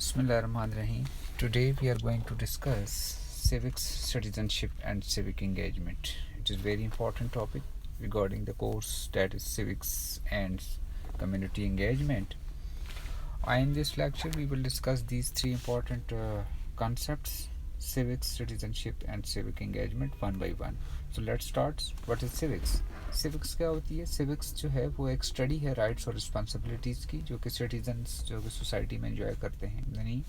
Bismillahirrahmanirrahim. Today we are going to discuss civics, citizenship and civic engagement. It is a very important topic regarding the course that is civics and community engagement. In this lecture we will discuss these three important concepts: civics, citizenship and civic engagement one by one. So let's start. What is civics? Civics क्या होती है? Civics जो है वो एक study है rights और responsibilities की जो कि सिटीजन्स जो कि सोसाइटी में एंजॉय करते हैं. यानी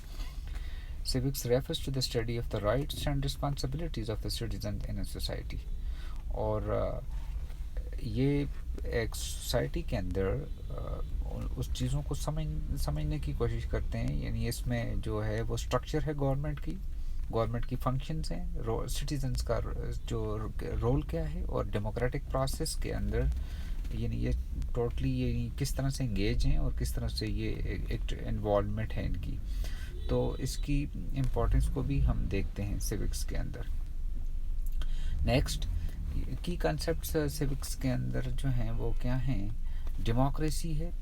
civics refers to the study of the rights and responsibilities of the citizens in a society. और ये एक सोसाइटी के अंदर उस चीज़ों को समझने की कोशिश करते हैं. यानी इसमें जो है वो स्ट्रक्चर है गवर्नमेंट की फंक्शंस हैं, सिटीजन्स का जो रोल क्या है, और डेमोक्रेटिक प्रोसेस के अंदर यानी ये टोटली ये किस तरह से इंगेज हैं और किस तरह से ये एक इन्वॉल्वमेंट है इनकी. तो इसकी इम्पोर्टेंस को भी हम देखते हैं सिविक्स के अंदर. नेक्स्ट की कॉन्सेप्ट्स सिविक्स के अंदर जो हैं वो क्या हैं? डेमोक्रेसी है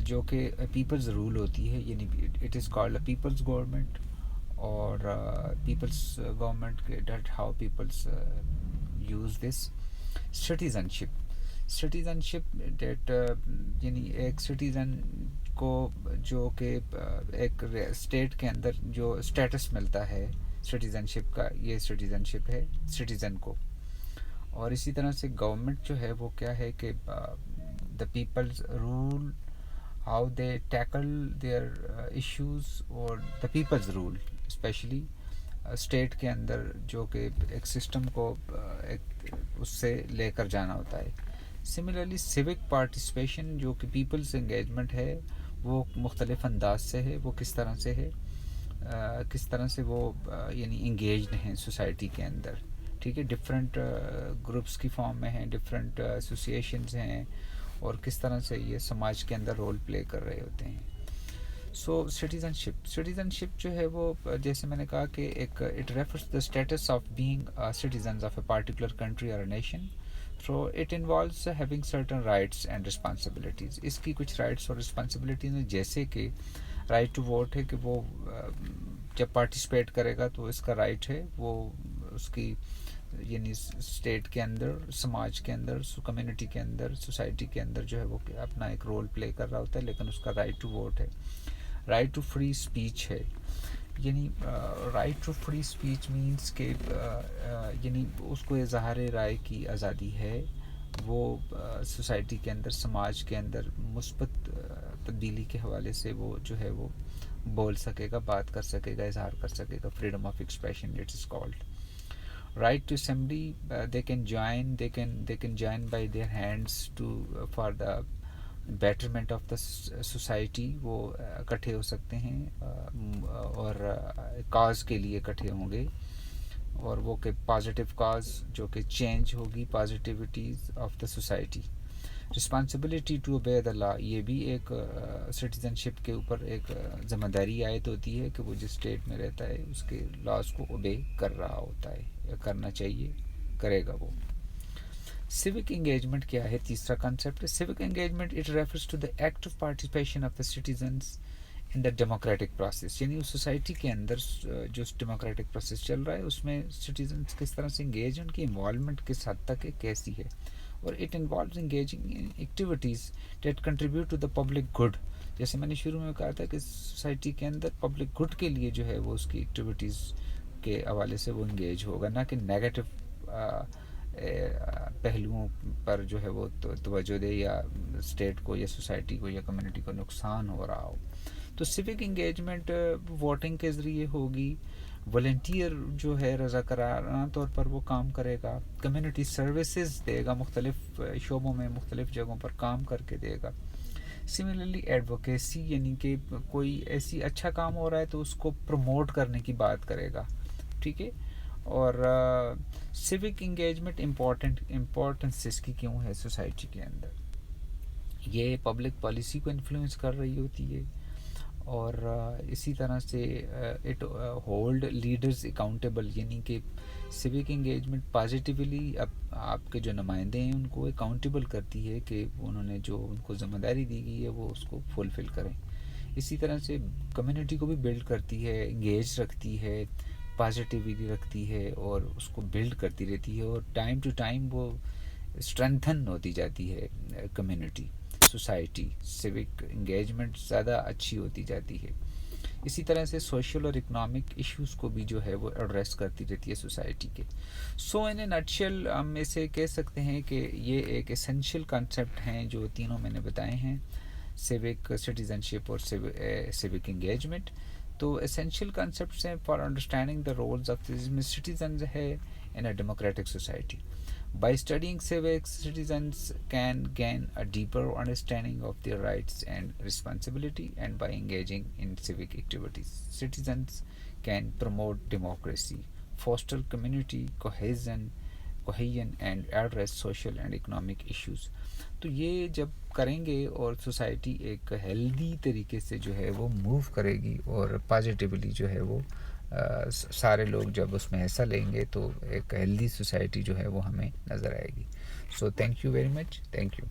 जो कि पीपल्स रूल होती है, यानी it is called a people's government. और people's government, that how people's use this. citizenship that यानी एक सिटीज़न को जो कि एक स्टेट के अंदर जो स्टेटस मिलता है सिटीज़नशिप का, ये सिटीज़नशिप है सिटीज़न को. और इसी तरह से गवर्नमेंट जो है वो क्या है कि the peoples rule, how they tackle their issues, और the people's rule especially state के अंदर जो कि एक सिस्टम को एक उससे लेकर जाना होता है. सिमिलरली सिविक पार्टिसिपेशन जो कि पीपल्स एंगेजमेंट है वो मुख्तलिफ अंदाज से है. वो किस तरह से है, किस तरह से वो यानी इंगेज्ड हैं सोसाइटी के अंदर. ठीक है, डिफरेंट ग्रुप्स की फॉर्म में हैं, डिफरेंट एसोसिएशंस हैं, और किस तरह से ये समाज के अंदर रोल प्ले कर रहे होते हैं. सो सिटीज़नशिप जो है वो जैसे मैंने कहा कि एक it refers the status of being citizens of a particular country और nation. So it involves having certain rights and responsibilities. इसकी कुछ राइट्स और रिस्पॉन्सिबिलिटीज़ हैं, जैसे कि राइट टू वोट है कि वो जब पार्टिसिपेट करेगा तो इसका राइट है वो उसकी यानी स्टेट के अंदर, समाज के अंदर, कम्युनिटी के अंदर, सोसाइटी के अंदर जो है वो अपना एक रोल प्ले कर रहा होता है, लेकिन उसका राइट टू वोट है. राइट टू फ्री स्पीच है, यानी right to free speech means के यानी उसको इज़हार राय की आज़ादी है. वो सोसाइटी के अंदर, समाज के अंदर मुस्बत तब्दीली के हवाले से वो जो है वो बोल सकेगा, बात कर सकेगा, इज़हार कर सकेगा. Freedom of expression it is called. Right to assembly, they can join by their hands to for the betterment of the society. वो इकट्ठे हो सकते हैं और काज के लिए इकट्ठे होंगे, और वो के पॉजिटिव काज जो कि चेंज होगी positivities of the society. Responsibility to obey the law, ये भी एक सिटीज़नशिप के ऊपर एक ज़िम्मेदारी आयत होती है कि वो जिस स्टेट में रहता है उसके लॉज को ओबे कर रहा होता है या करना चाहिए, करेगा वो. सिविक इंगेजमेंट क्या है? तीसरा कॉन्सेप्ट है civic engagement. It refers to the act of participation of the citizens in the democratic process. यानी उस सोसाइटी के अंदर जो डेमोक्रेटिक प्रोसेस चल रहा है उसमें सिटीजन्स किस तरह से इंगेज हैं, उनकी इन्वॉल्वमेंट किस हद तक है, कैसी है. और it involves engaging in activities that contribute to the public good. जैसे मैंने शुरू में कहा था कि सोसाइटी के अंदर पब्लिक गुड के लिए जो है वो उसकी एक्टिविटीज़ के हवाले से वो इंगेज होगा, ना कि नेगेटिव पहलुओं पर जो है वो तवज्जो दे या स्टेट को या सोसाइटी को या कम्युनिटी को नुकसान हो रहा हो. तो सिविक इंगेजमेंट वोटिंग के ज़रिए होगी. वॉलंटियर जो है रज़ाकाराना तौर पर वो काम करेगा. कम्युनिटी सर्विसेज देगा, मुख्तलिफ शोबों में मुख्तलिफ जगहों पर काम करके देगा. सिमिलरली एडवोकेसी, यानी कि कोई ऐसी अच्छा काम हो रहा है तो उसको प्रमोट करने की बात करेगा. ठीक है. और सिविक इंगेजमेंट इम्पोर्टेंस इसकी क्यों है सोसाइटी के अंदर? ये पब्लिक पॉलिसी को इन्फ्लुएंस कर रही होती है, और इसी तरह से इट होल्ड लीडर्स अकाउंटेबल, यानी कि सिविक इंगेजमेंट पॉजिटिवली आपके जो नुमाइंदे हैं उनको अकाउंटेबल करती है कि उन्होंने जो उनको ज़िम्मेदारी दी गई है वो उसको फुलफ़िल करें. اسی طرح سے کمیونٹی کو بھی بلڈ کرتی ہے، انگیج رکھتی ہے، پازیٹیوٹی رکھتی ہے اور اس کو بلڈ کرتی رہتی ہے، اور ٹائم ٹو ٹائم وہ اسٹرینتھن ہوتی جاتی ہے کمیونٹی، سوسائٹی، سیوک انگیجمنٹ زیادہ اچھی ہوتی جاتی ہے۔ اسی طرح سے سوشل اور اکنامک ایشوز کو بھی جو ہے وہ ایڈریس کرتی رہتی ہے سوسائٹی کے۔ سو ان اے نٹشل ہم اسے کہہ سکتے ہیں کہ یہ ایک اسینشیل کانسیپٹ ہیں جو تینوں میں نے بتائے ہیں، سیوک، سٹیزن شپ اور سیوک انگیجمنٹ۔ تو اسینشیل کانسیپٹس ہیں for understanding the roles of citizens ہے in a democratic society. By studying civics, citizens can gain a deeper understanding of their rights and responsibility, and by engaging in civic activities, citizens can promote democracy, foster community cohesion and address social and economic issues. تو یہ جب کریں گے اور society ایک healthy طریقے سے جو ہے وہ موو کرے گی اور پازیٹیولی جو ہے وہ سارے لوگ جب اس میں حصہ لیں گے تو ایک ہیلدی سوسائٹی جو ہے وہ ہمیں نظر آئے گی۔ So thank you very much, thank you.